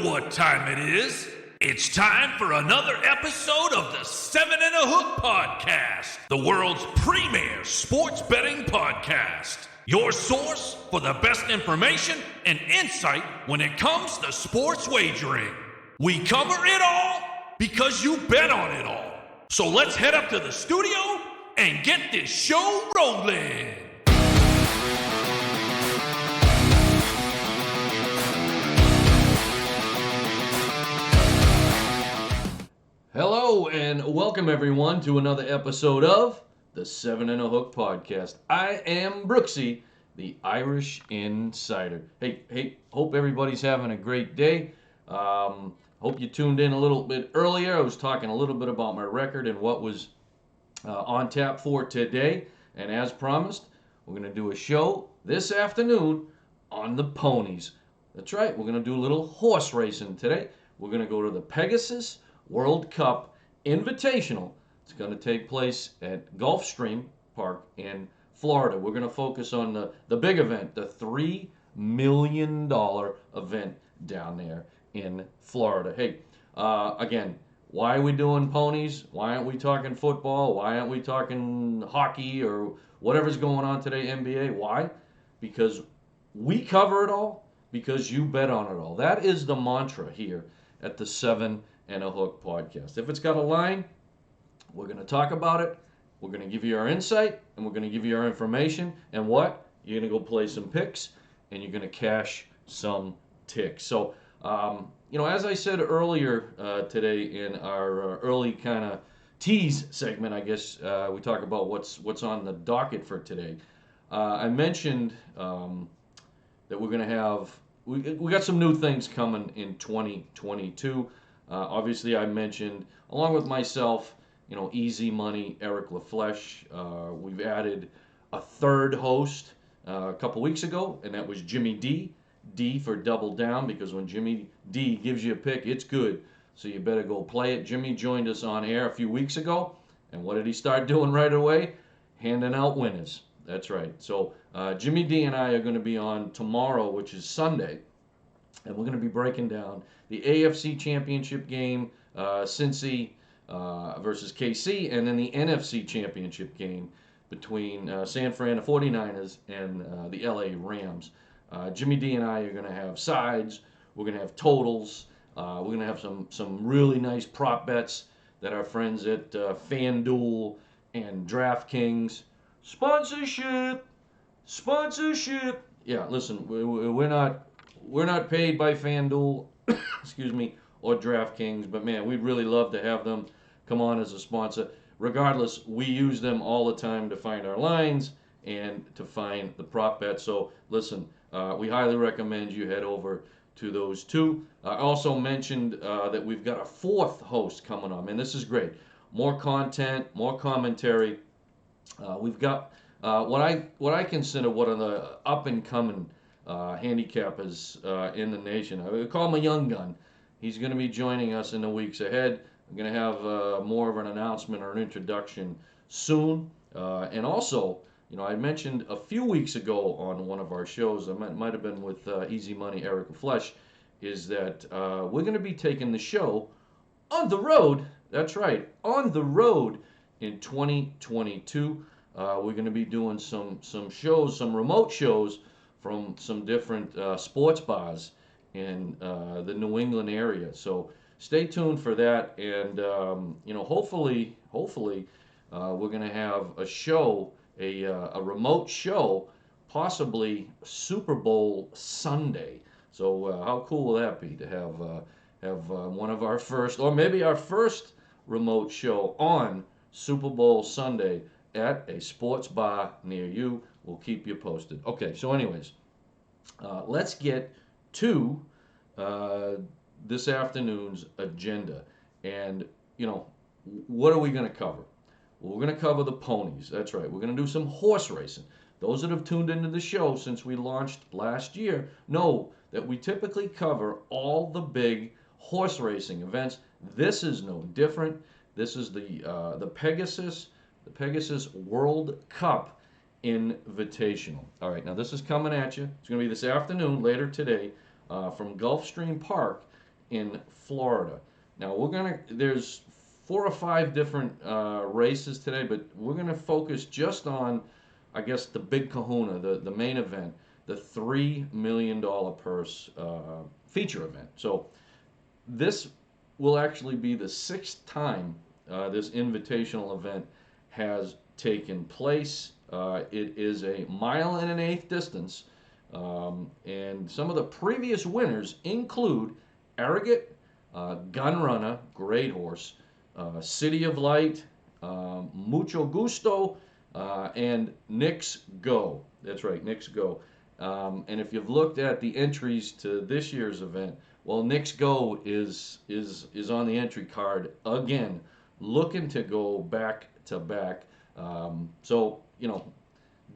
what time it is. It's time for another episode of the 7 and a Hook Podcast, the world's premier sports betting podcast. Your source for the best information and insight when it comes to sports wagering. We cover it all because you bet on it all. So let's head up to the studio and get this show rolling. Hello and welcome everyone to another episode of the 7 and a Hook Podcast. I am Brooksie, the Irish Insider. Hey, hope everybody's having a great day. Hope you tuned in a little bit earlier. I was talking a little bit about my record and what was on tap for today. And as promised, we're going to do a show this afternoon on the ponies. That's right, we're going to do a little horse racing today. We're going to go to the Pegasus World Cup Invitational. It's going to take place at Gulfstream Park in Florida. We're going to focus on the big event, the $3 million event down there in Florida. Hey, again, why are we doing ponies? Why aren't we talking football? Why aren't we talking hockey or whatever's going on today, NBA? Why? Because we cover it all, because you bet on it all. That is the mantra here at the 7 and a Hook Podcast. If it's got a line, we're going to talk about it. We're going to give you our insight, and we're going to give you our information. And what? You're going to go play some picks, and you're going to cash some ticks. So, as I said earlier today in our early kind of tease segment, I guess we talk about what's on the docket for today. I mentioned that we're going to have we got some new things coming in 2022. Obviously, I mentioned, along with myself, Easy Money, Eric LaFleche. We've added a third host a couple weeks ago, and that was Jimmy D. D for Double Down, because when Jimmy D gives you a pick, it's good. So you better go play it. Jimmy joined us on air a few weeks ago, and what did he start doing right away? Handing out winners. That's right. So Jimmy D and I are going to be on tomorrow, which is Sunday, and we're going to be breaking down the AFC Championship game, Cincy versus KC, and then the NFC Championship game between San Fran, the 49ers, and the LA Rams. Jimmy D and I are going to have sides. We're going to have totals. We're going to have some really nice prop bets that our friends at FanDuel and DraftKings. Sponsorship. Yeah, listen, we're not paid by FanDuel, excuse me, or DraftKings, but man, we'd really love to have them come on as a sponsor. Regardless, we use them all the time to find our lines and to find the prop bets. So listen, we highly recommend you head over to those two. I also mentioned that we've got a fourth host coming on. Man, this is great. More content, more commentary. We've got what I consider one of the up and coming handicappers in the nation. I would call him a young gun. He's going to be joining us in the weeks ahead. I'm going to have more of an announcement or an introduction soon. And also, I mentioned a few weeks ago on one of our shows, it might have been with Easy Money, Eric LaFleche, is that we're going to be taking the show on the road. That's right, on the road in 2022. We're going to be doing some shows, some remote shows from some different sports bars in the New England area. So stay tuned for that, and hopefully we're going to have a show, a remote show, possibly Super Bowl Sunday. So how cool will that be to have one of our first, or maybe our first remote show on Super Bowl Sunday at a sports bar near you. We'll keep you posted. Okay, so anyways, let's get to this afternoon's agenda. And, what are we going to cover? Well, we're going to cover the ponies. That's right. We're going to do some horse racing. Those that have tuned into the show since we launched last year know that we typically cover all the big horse racing events. This is no different. This is the Pegasus World Cup Invitational. All right, now this is coming at you. It's going to be this afternoon, later today, from Gulfstream Park in Florida. Now there's 4 or 5 different races today, but we're gonna focus just on, I guess, the big kahuna, the main event, the $3 million purse feature event. So this will actually be the 6th time this invitational event has taken place. It is a 1.125 distance, and some of the previous winners include Arrogate, Gun Runner, great horse, City of Light, Mucho Gusto, and Knicks Go. That's right, Knicks Go. And if you've looked at the entries to this year's event, well, Knicks Go is on the entry card again, looking to go back to back. So,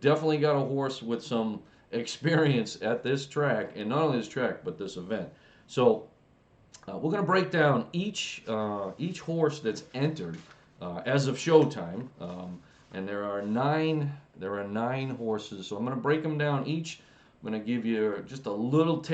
definitely got a horse with some experience at this track, and not only this track, but this event. So, we're going to break down each horse that's entered as of showtime, and there are nine horses. So I'm going to break them down each. I'm going to give you just a little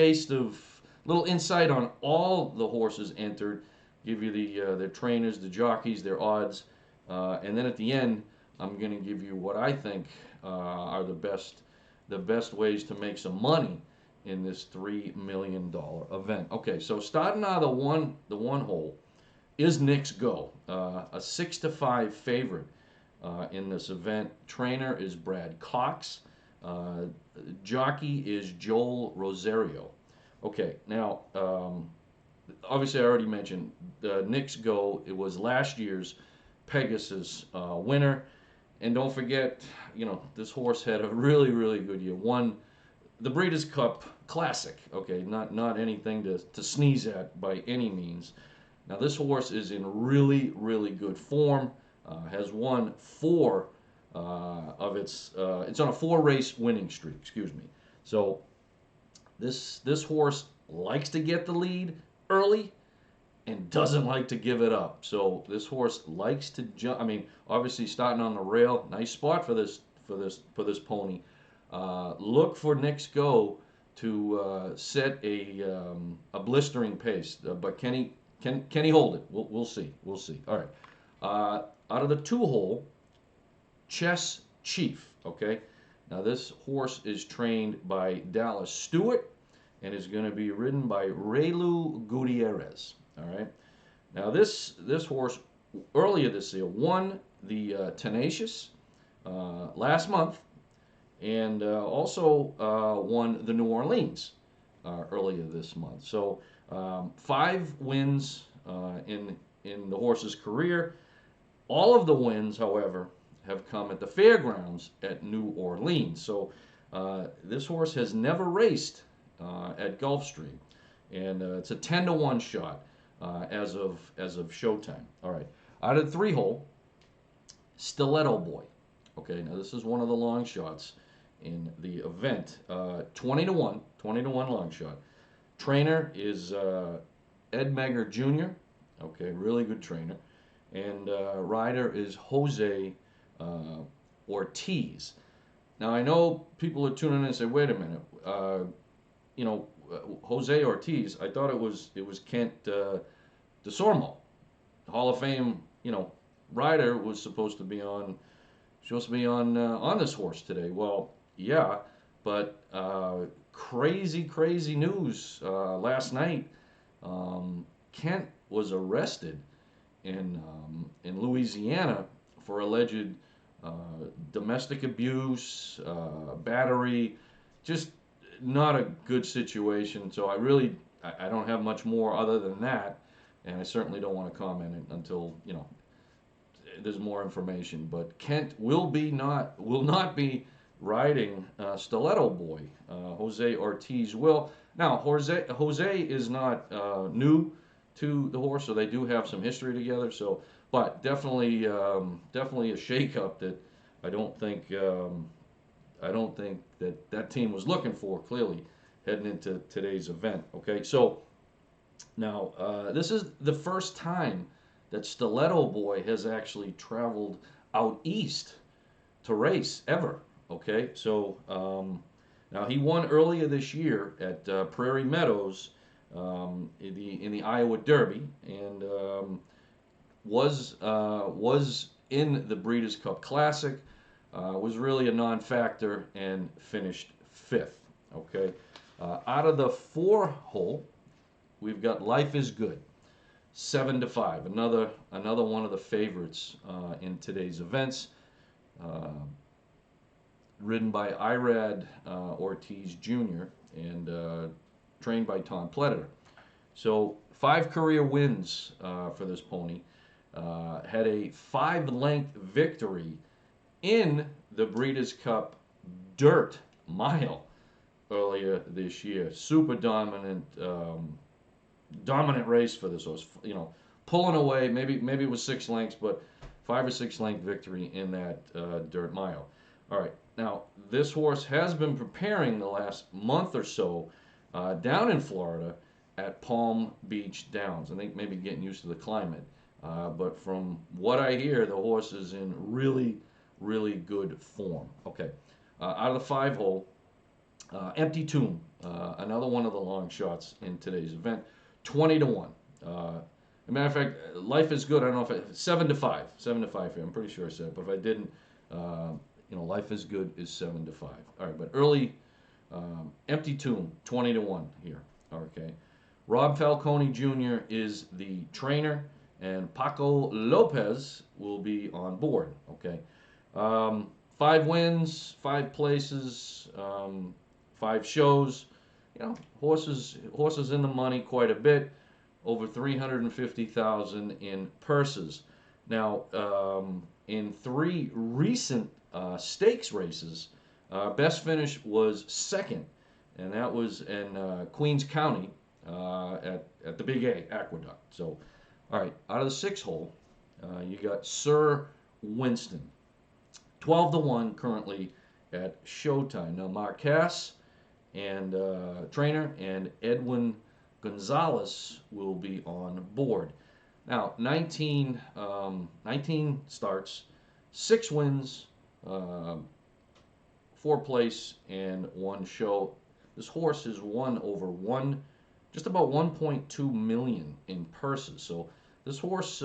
little insight on all the horses entered. Give you their trainers, the jockeys, their odds, and then at the end, I'm going to give you what I think are the best ways to make some money in this $3 million event. Okay, so starting out of the one hole is Knicks Go, a 6-5 favorite in this event. Trainer is Brad Cox. Jockey is Joel Rosario. Okay, now obviously I already mentioned Knicks Go. It was last year's Pegasus winner, and don't forget, this horse had a really, really good year. Won the Breeders' Cup Classic. Okay, not anything to sneeze at by any means. Now this horse is in really, really good form. Has won 4 of its. It's on a 4-race winning streak. Excuse me. So this horse likes to get the lead early and doesn't like to give it up. So this horse likes to jump. I mean, obviously starting on the rail, nice spot for this pony. Look for Knicks Go to set a blistering pace, but can he hold it? We'll see. We'll see. All right. Out of the 2-hole, Chess Chief. Okay. Now this horse is trained by Dallas Stewart and is going to be ridden by Raylu Gutierrez. All right. Now this horse earlier this year won the Tenacious last month, and also won the New Orleans earlier this month. So 5 wins in the horse's career. All of the wins, however, have come at the fairgrounds at New Orleans. So this horse has never raced at Gulfstream, and it's a 10-1 shot as of showtime. All right, out of the 3-hole, Stiletto Boy. Okay, now this is one of the long shots in the event. 20-1 long shot. Trainer is Ed Megger Jr. Okay, really good trainer. And rider is Jose Ortiz. Now I know people are tuning in and say, wait a minute, Jose Ortiz. I thought it was Kent DeSormo, Hall of Fame, rider, was supposed to be on this horse today. Well, yeah, but crazy news last night. Kent was arrested in Louisiana for alleged domestic abuse, battery, just not a good situation. So I don't have much more other than that, and I certainly don't want to comment until there's more information. But Kent will not be riding Stiletto Boy. Jose Ortiz will. Now Jose is not new to the horse, so they do have some history together. So, but definitely a shakeup that I don't think that team was looking for, clearly, heading into today's event. Okay, so now this is the first time that Stiletto Boy has actually traveled out east to race ever. Okay, so now he won earlier this year at Prairie Meadows in the Iowa Derby, and was in the Breeders' Cup Classic. Was really a non-factor and finished fifth. Okay, out of the 4-hole, we've got Life is Good, 7-5. Another one of the favorites in today's events. Ridden by Irad Ortiz Jr. and trained by Tom Pletter. So 5 career wins for this pony. Had a 5-length victory in the Breeders' Cup Dirt Mile earlier this year. Super dominant race for this horse. You know, pulling away. Maybe it was 6 lengths, but 5 or 6 length victory in that Dirt Mile. All right. Now this horse has been preparing the last month or so down in Florida at Palm Beach Downs. I think maybe getting used to the climate. But from what I hear, the horse is in really good form. Okay, out of the 5-hole, Empty Tomb, another one of the long shots in today's event, 20-1. As a matter of fact, Life is Good. I don't know if 7-5, 7-5 here. I'm pretty sure I said, but if I didn't, Life is Good is 7-5. All right, but early Empty Tomb, 20-1 here. Okay, Rob Falcone Jr. is the trainer, and Paco Lopez will be on board. Okay. 5 wins, 5 places, 5 shows. You know, horses in the money quite a bit. Over $350,000 in purses. Now, in 3 recent stakes races, best finish was second, and that was in Queens County at the Big A Aqueduct. So, all right, out of the 6-hole, you got Sir Winston. 12-1 currently at Showtime. Now Marquez and trainer and Edwin Gonzalez will be on board. Now 19 starts, 6 wins, 4 place and 1 show. This horse has won over just about 1.2 million in purses. So this horse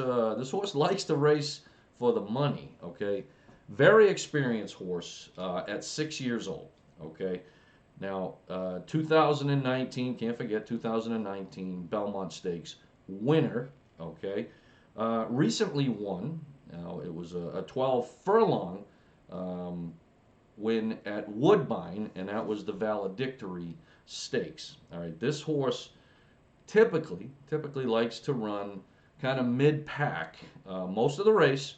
likes to race for the money. Okay. Very experienced horse at 6 years old. Okay, now 2019, can't forget 2019 Belmont Stakes winner. Okay, recently won. Now it was a 12 furlong win at Woodbine, and that was the valedictory stakes. All right, this horse typically likes to run kind of mid-pack most of the race,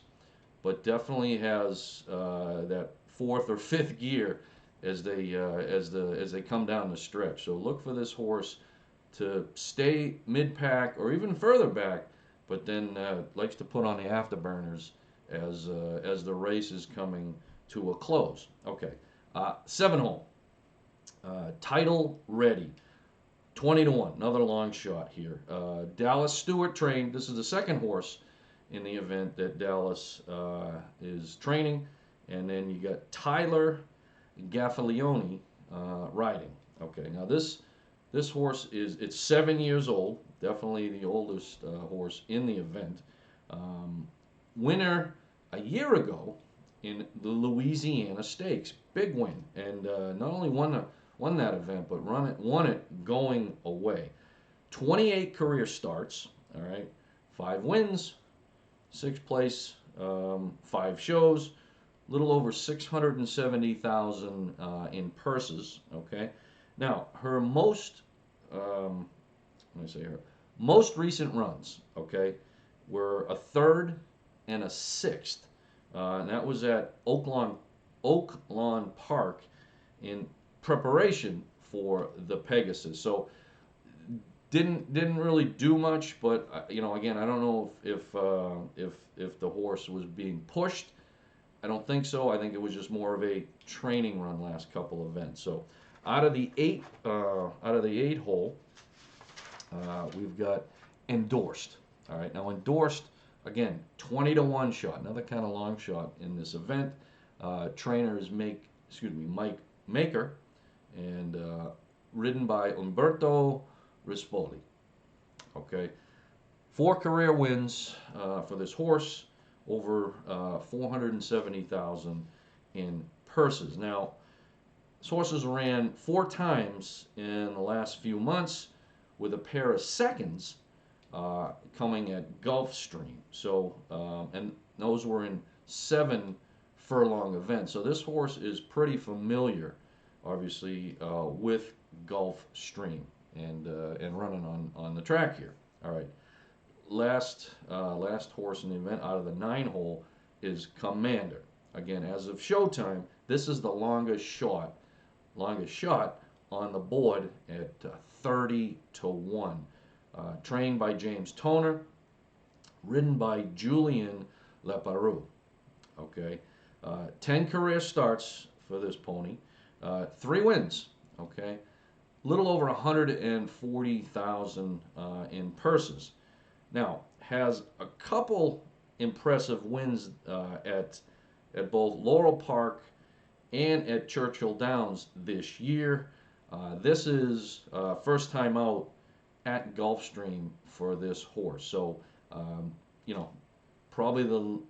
but definitely has that 4th or 5th gear as they come down the stretch. So look for this horse to stay mid-pack or even further back, but then likes to put on the afterburners as the race is coming to a close. Okay, 7-hole, Title Ready, 20-1, another long shot here. Dallas Stewart trained. This is the 2nd horse in the event that Dallas is training. And then you got Tyler Gaffalione riding. Okay, now this horse it's 7 years old, definitely the oldest horse in the event. Winner a year ago in the Louisiana Stakes, big win, and not only won that event, but won it going away. 28 career starts. All right, 5 wins. 6th place, 5 shows, a little over 670,000 in purses. Okay, now her most recent runs, okay, were a 3rd and a 6th, and that was at Oak Lawn Park in preparation for the Pegasus. So didn't really do much, but again, I don't know if the horse was being pushed. I don't think so. I think it was just more of a training run last couple events. So out of the 8 hole, we've got Endorsed. All right, now Endorsed, again, 20-1 shot, another kind of long shot in this event. Trainer is Mike Maker, and ridden by Umberto Rispoli. Okay, 4 career wins for this horse, over 470,000 in purses. Now, this horse has ran 4 times in the last few months, with a pair of seconds coming at Gulfstream. So, and those were in 7 furlong events. So this horse is pretty familiar, obviously, with Gulfstream and running on the track here. All right. Last horse in the event out of the 9-hole is Commander. Again, as of showtime, this is the longest shot on the board at 30-1. Trained by James Toner, ridden by Julien Leparoux. Okay, 10 career starts for this pony, 3 wins. Okay, little over 140,000 in purses. Now, has a couple impressive wins at both Laurel Park and at Churchill Downs this year. This is first time out at Gulfstream for this horse. So, probably the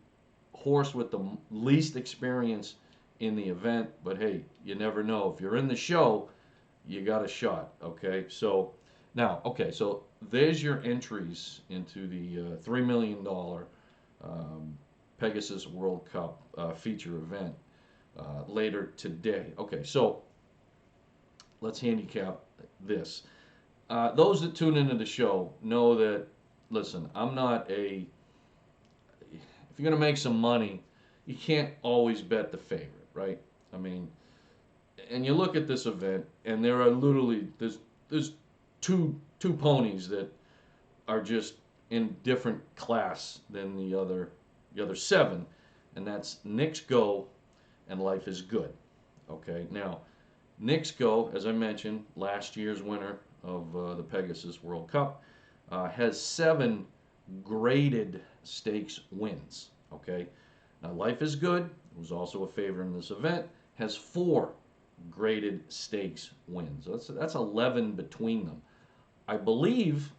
horse with the least experience in the event. But hey, you never know. If you're in the show, you got a shot. Okay, so now, so there's your entries into the $3 million Pegasus World Cup feature event later today. Okay, so let's handicap this. Those that tune into the show know that, listen, I'm not if you're going to make some money, you can't always bet the favorite, right? I mean, and you look at this event, and there are literally, there's two ponies that are just in different class than the other 7, and that's Knicks Go and Life is Good. Okay, now, Knicks Go, as I mentioned, last year's winner of the Pegasus World Cup, has 7 graded stakes wins. Okay, now Life is Good, who's also a favorite in this event, has 4 graded stakes wins. That's 11 between them. I believe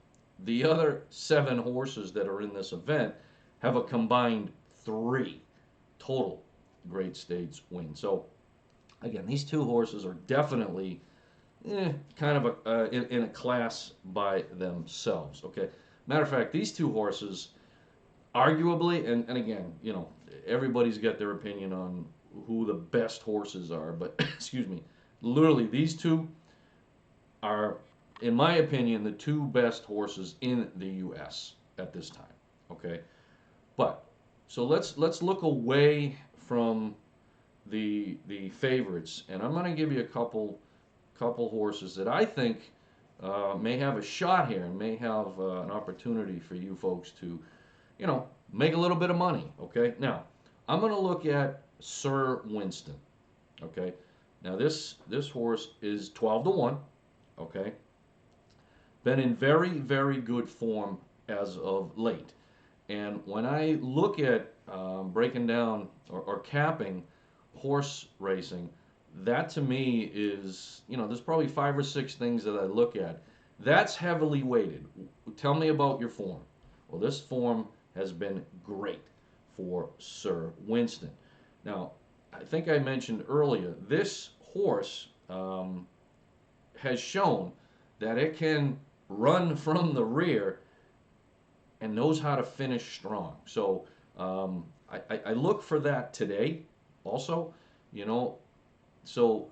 the other 7 horses that are in this event have a combined 3 total grade stakes wins. So again, these 2 horses are definitely kind of in a class by themselves. Okay, matter of fact, these 2 horses, arguably, and again, everybody's got their opinion on who the best horses are, but excuse me, literally these 2 are, in my opinion, the 2 best horses in the U.S. at this time. Okay, but so let's look away from the favorites, and I'm going to give you a couple horses that I think may have a shot here and may have an opportunity for you folks to, make a little bit of money. Okay, now I'm going to look at Sir Winston. Okay, now this horse is 12-1. Okay, been in very, very good form as of late, and when I look at breaking down or capping horse racing, that to me is, there's probably 5 or 6 things that I look at. That's heavily weighted. Tell me about your form. Well, this form has been great for Sir Winston. Now, I think I mentioned earlier, this horse has shown that it can run from the rear and knows how to finish strong. So I look for that today also, So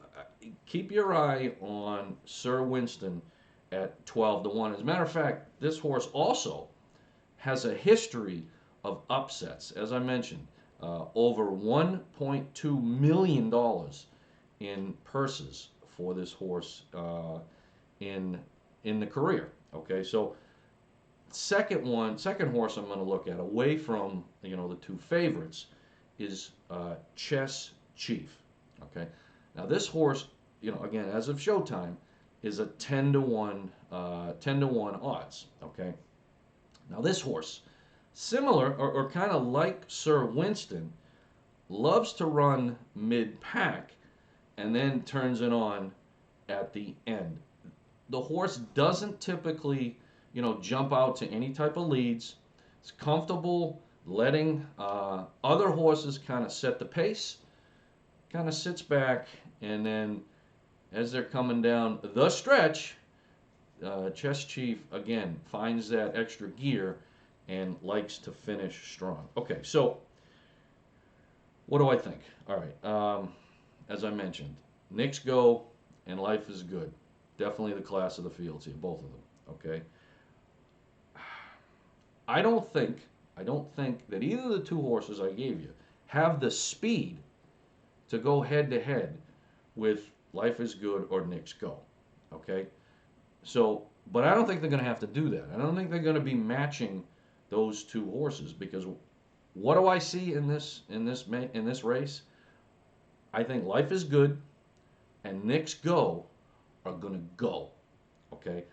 keep your eye on Sir Winston at 12-1. As a matter of fact, this horse also has a history of upsets. As I mentioned, over $1.2 million in purses for this horse in the career. Okay, so second horse I'm going to look at away from the 2 favorites is Chess Chief. Okay, now this horse, again, as of showtime, is a 10-1 odds. Okay, now this horse, similar or kind of like Sir Winston, loves to run mid-pack and then turns it on at the end. the horse doesn't typically, jump out to any type of leads. It's comfortable letting other horses kind of set the pace, kind of sits back, and then as they're coming down the stretch, Chess Chief, again, finds that extra gear and likes to finish strong. Okay, so what do I think? All right, as I mentioned, Knicks Go and Life is Good. Definitely the class of the fields here, both of them, okay? I don't think that either of the two horses I gave you have the speed to go head-to-head with Life is Good or Knicks Go, okay? So, but I don't think they're going to have to do that. I don't think they're going to be matching those two horses, because what do I see in this race? I think Life is Good and Knicks Go are going to go, okay?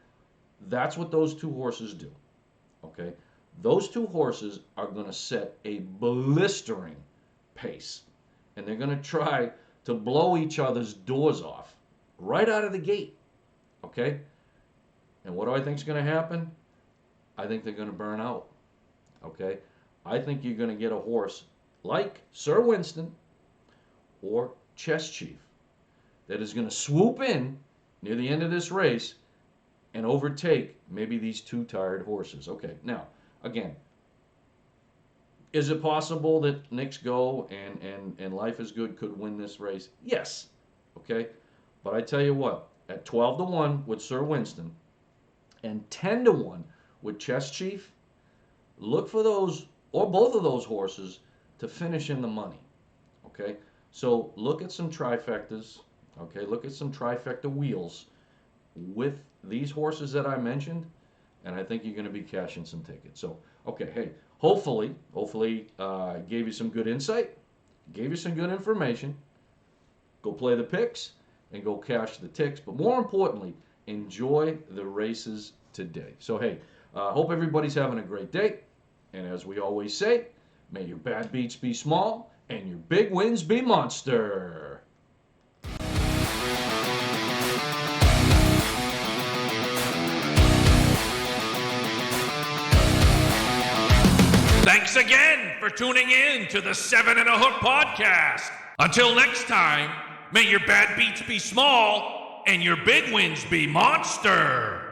That's what those two horses do, okay? Those two horses are going to set a blistering pace, and they're going to try to blow each other's doors off right out of the gate, okay? And what do I think is going to happen? I think they're going to burn out, okay? I think you're going to get a horse like Sir Winston or Chess Chief that is going to swoop in near the end of this race and overtake maybe these two tired horses. Okay, now, again, is it possible that Knicks Go and Life is Good could win this race? Yes, okay? But I tell you what, at 12-1 with Sir Winston and 10-1 with Chess Chief, look for those, or both of those horses, to finish in the money, okay? So look at some trifectas, okay? Look at some trifecta wheels with these horses that I mentioned, and I think you're going to be cashing some tickets. So, okay, hey, hopefully, gave you some good insight, gave you some good information. Go play the picks and go cash the ticks. But more importantly, enjoy the races today. So, hey, hope everybody's having a great day. And as we always say, may your bad beats be small and your big wins be monster. Thanks again for tuning in to the 7 and a Hook podcast. Until next time, may your bad beats be small and your big wins be monster.